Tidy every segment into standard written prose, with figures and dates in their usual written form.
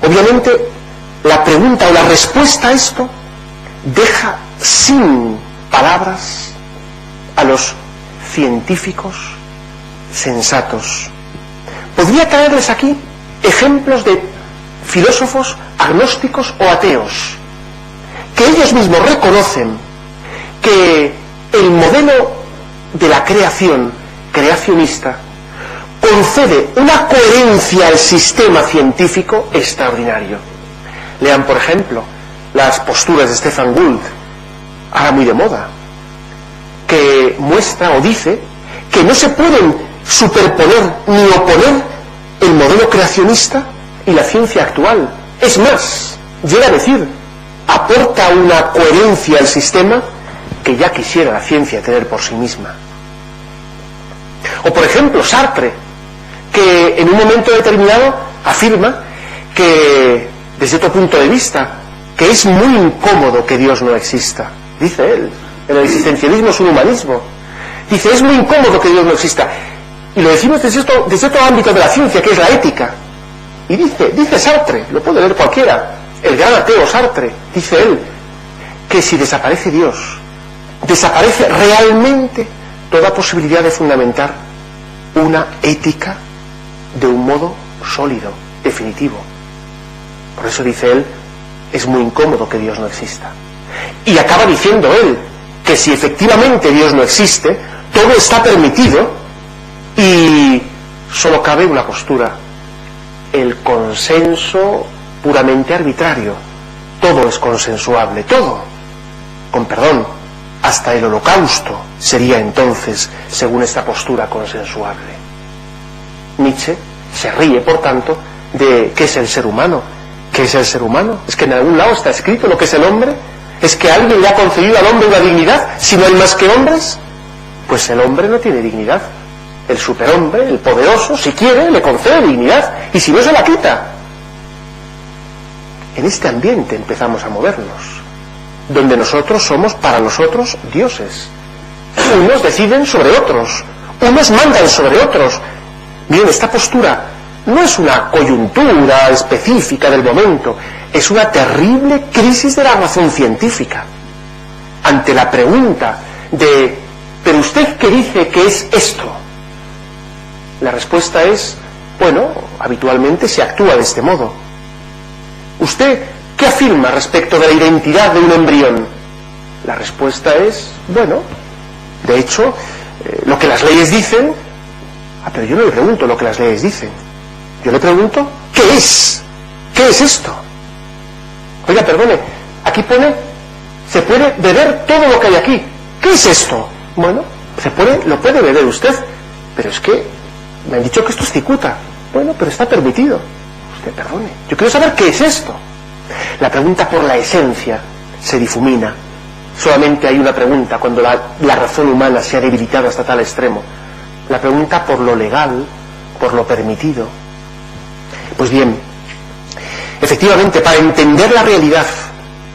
Obviamente, la pregunta o la respuesta a esto deja sin palabras a los científicos sensatos. Podría traerles aquí ejemplos de filósofos agnósticos o ateos, que ellos mismos reconocen que el modelo de la creación creacionista concede una coherencia al sistema científico extraordinario. Lean, por ejemplo, las posturas de Stefan Gould, ahora muy de moda, que muestra o dice que no se pueden superponer ni oponer el modelo creacionista y la ciencia actual. Es más, llega a decir, aporta una coherencia al sistema que ya quisiera la ciencia tener por sí misma. O por ejemplo, Sartre, que en un momento determinado afirma que, desde otro punto de vista, que es muy incómodo que Dios no exista. Dice él, el existencialismo es un humanismo. Dice, es muy incómodo que Dios no exista. Y lo decimos desde otro ámbito de la ciencia, que es la ética. Y dice Sartre, lo puede leer cualquiera, el gran ateo Sartre, dice él, que si desaparece Dios, desaparece realmente toda posibilidad de fundamentar una ética de un modo sólido, definitivo. Por eso dice él, es muy incómodo que Dios no exista. Y acaba diciendo él que si efectivamente Dios no existe, todo está permitido y solo cabe una postura, el consenso puramente arbitrario. Todo es consensuable, todo. Con perdón, hasta el holocausto sería entonces, según esta postura, consensuable. Nietzsche se ríe, por tanto, de qué es el ser humano. ¿Qué es el ser humano? ¿Es que en algún lado está escrito lo que es el hombre? ¿Es que alguien le ha concedido al hombre una dignidad si no hay más que hombres? Pues el hombre no tiene dignidad. El superhombre, el poderoso, si quiere, le concede dignidad, y si no, se la quita. En este ambiente empezamos a movernos, donde nosotros somos para nosotros dioses. Unos deciden sobre otros, unos mandan sobre otros. Bien, esta postura no es una coyuntura específica del momento, es una terrible crisis de la razón científica. Ante la pregunta de, ¿pero usted qué dice que es esto? La respuesta es, bueno, habitualmente se actúa de este modo. ¿Usted qué afirma respecto de la identidad de un embrión? La respuesta es, bueno, de hecho, lo que las leyes dicen. Pero yo no le pregunto lo que las leyes dicen. Yo le pregunto, ¿qué es? ¿Qué es esto? Oiga, perdone, aquí pone, se puede beber todo lo que hay aquí. ¿Qué es esto? Bueno, lo puede beber usted, pero es que me han dicho que esto es cicuta. Bueno, pero está permitido. Usted, perdone, yo quiero saber qué es esto. La pregunta por la esencia se difumina. Solamente hay una pregunta cuando la razón humana se ha debilitado hasta tal extremo. La pregunta por lo legal, por lo permitido. Pues bien, efectivamente, para entender la realidad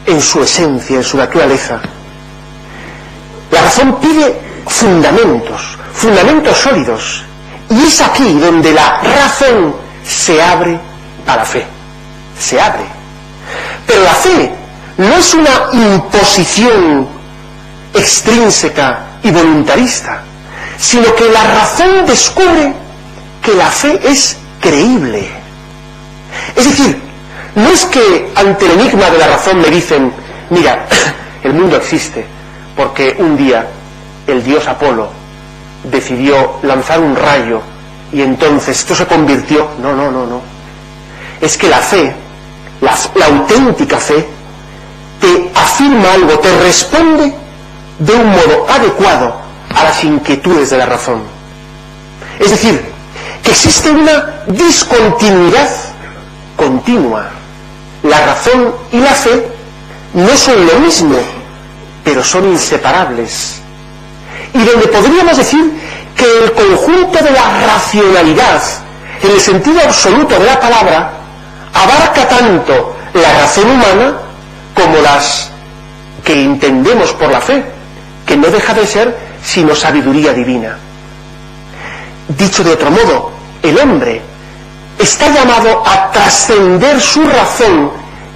en su esencia, en su naturaleza, la razón pide fundamentos sólidos. Y es aquí donde la razón se abre a la fe. Se abre. Pero la fe no es una imposición extrínseca y voluntarista, sino que la razón descubre que la fe es creíble. Es decir, no es que ante el enigma de la razón me dicen, mira, el mundo existe porque un día el dios Apolo decidió lanzar un rayo y entonces esto se convirtió. No. Es que la fe, la auténtica fe, te afirma algo, te responde de un modo adecuado a las inquietudes de la razón. Es decir, que existe una discontinuidad continua. La razón y la fe no son lo mismo, pero son inseparables. Y donde podríamos decir que el conjunto de la racionalidad, en el sentido absoluto de la palabra, abarca tanto la razón humana como las que entendemos por la fe, que no deja de ser sino sabiduría divina. Dicho de otro modo, el hombre está llamado a trascender su razón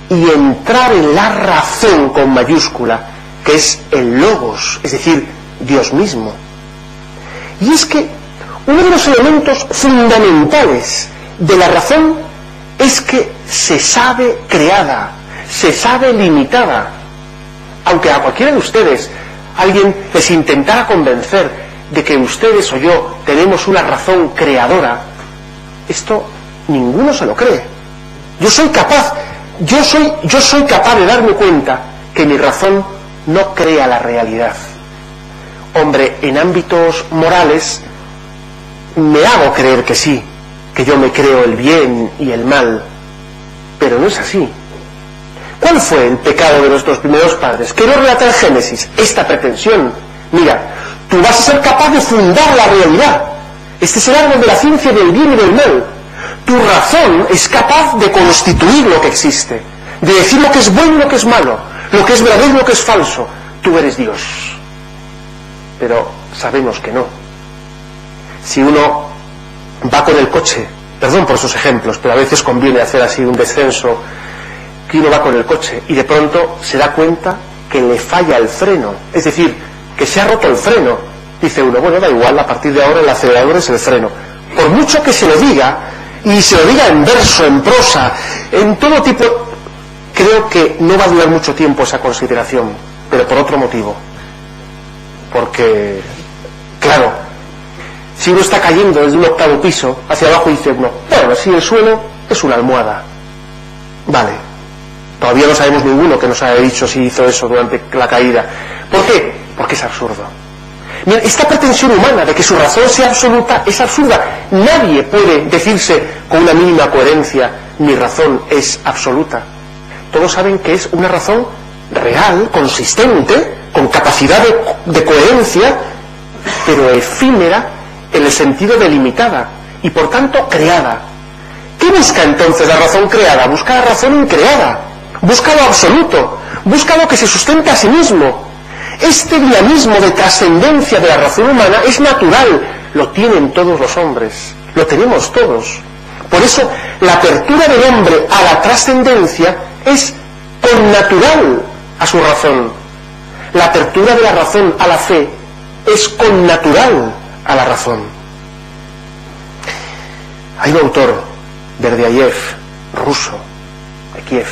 y entrar en la razón con mayúscula, que es el Logos, es decir, Dios mismo. Y es que uno de los elementos fundamentales de la razón es que se sabe creada, se sabe limitada. Aunque a cualquiera de ustedes alguien les intentara convencer de que ustedes o yo tenemos una razón creadora, esto ninguno se lo cree. Yo soy capaz de darme cuenta que mi razón no crea la realidad. Hombre, en ámbitos morales me hago creer que sí, que yo me creo el bien y el mal, pero no es así. ¿Cuál fue el pecado de nuestros primeros padres? ¿Qué nos relata el Génesis? Esta pretensión. Mira, tú vas a ser capaz de fundar la realidad. Este es el árbol de la ciencia del bien y del mal. Tu razón es capaz de constituir lo que existe, de decir lo que es bueno y lo que es malo, lo que es verdadero y lo que es falso. Tú eres Dios. Pero sabemos que no. Si uno va con el coche, perdón por esos ejemplos, pero a veces conviene hacer así un descenso, que uno va con el coche y de pronto se da cuenta que le falla el freno, es decir, que se ha roto el freno. Dice uno, bueno, da igual, a partir de ahora el acelerador es el freno. Por mucho que se lo diga, y se lo diga en verso, en prosa, en todo tipo, creo que no va a durar mucho tiempo esa consideración, pero por otro motivo. Porque, claro, si uno está cayendo desde un 8º piso hacia abajo, dice uno, bueno, si el suelo es una almohada, vale. Todavía no sabemos ninguno que nos haya dicho si hizo eso durante la caída. ¿Por qué? Porque es absurdo. Mira, esta pretensión humana de que su razón sea absoluta es absurda. Nadie puede decirse con una mínima coherencia, mi razón es absoluta. Todos saben que es una razón real, consistente, con capacidad de coherencia, pero efímera en el sentido de limitada y por tanto creada. ¿Qué busca entonces la razón creada? Busca la razón increada, busca lo absoluto, busca lo que se sustenta a sí mismo. Este dinamismo de trascendencia de la razón humana es natural, lo tienen todos los hombres, lo tenemos todos. Por eso la apertura del hombre a la trascendencia es connatural a su razón. La apertura de la razón a la fe es connatural a la razón. Hay un autor, Berdyaev, ruso, de Kiev,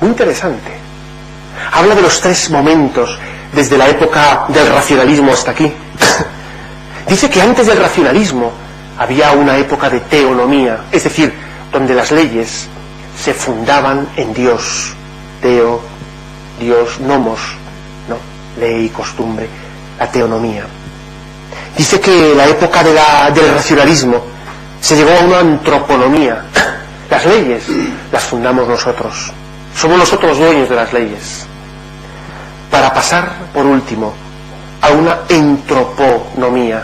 muy interesante. Habla de los 3 momentos desde la época del racionalismo hasta aquí. Dice que antes del racionalismo había una época de teonomía, es decir, donde las leyes se fundaban en Dios. Teo, Dios, nomos, ¿no? Ley, costumbre, la teonomía. Dice que la época del racionalismo se llegó a una antroponomía. Las leyes las fundamos nosotros. Somos nosotros dueños de las leyes. Para pasar, por último, a una entroponomía,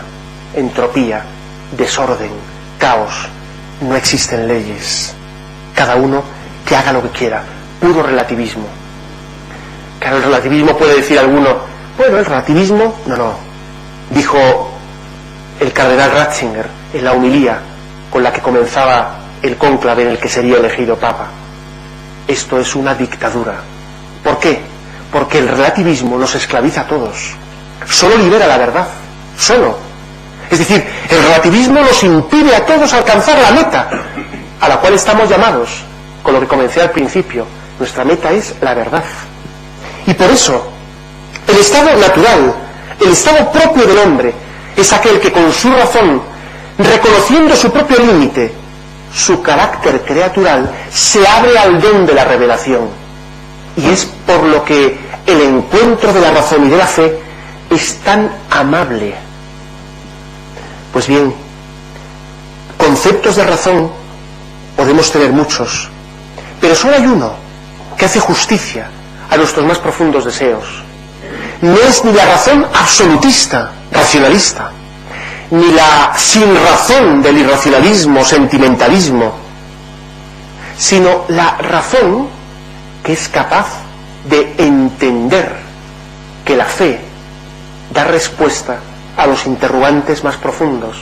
entropía, desorden, caos. No existen leyes. Cada uno que haga lo que quiera. Puro relativismo. Claro, el relativismo puede decir alguno, bueno, el relativismo, no. Dijo el cardenal Ratzinger en la homilía con la que comenzaba el cónclave en el que sería elegido papa. Esto es una dictadura. ¿Por qué? Porque el relativismo nos esclaviza a todos. Solo libera la verdad. Solo. Es decir, el relativismo nos impide a todos alcanzar la meta a la cual estamos llamados. Con lo que comencé al principio, nuestra meta es la verdad. Y por eso, el estado natural, el estado propio del hombre, es aquel que con su razón, reconociendo su propio límite, su carácter creatural, se abre al don de la revelación. Y es por lo que el encuentro de la razón y de la fe es tan amable. Pues bien, conceptos de razón podemos tener muchos, pero solo hay uno que hace justicia a nuestros más profundos deseos. No es ni la razón absolutista, racionalista, ni la sin razón del irracionalismo, sentimentalismo, sino la razón que es capaz de entender que la fe da respuesta a los interrogantes más profundos.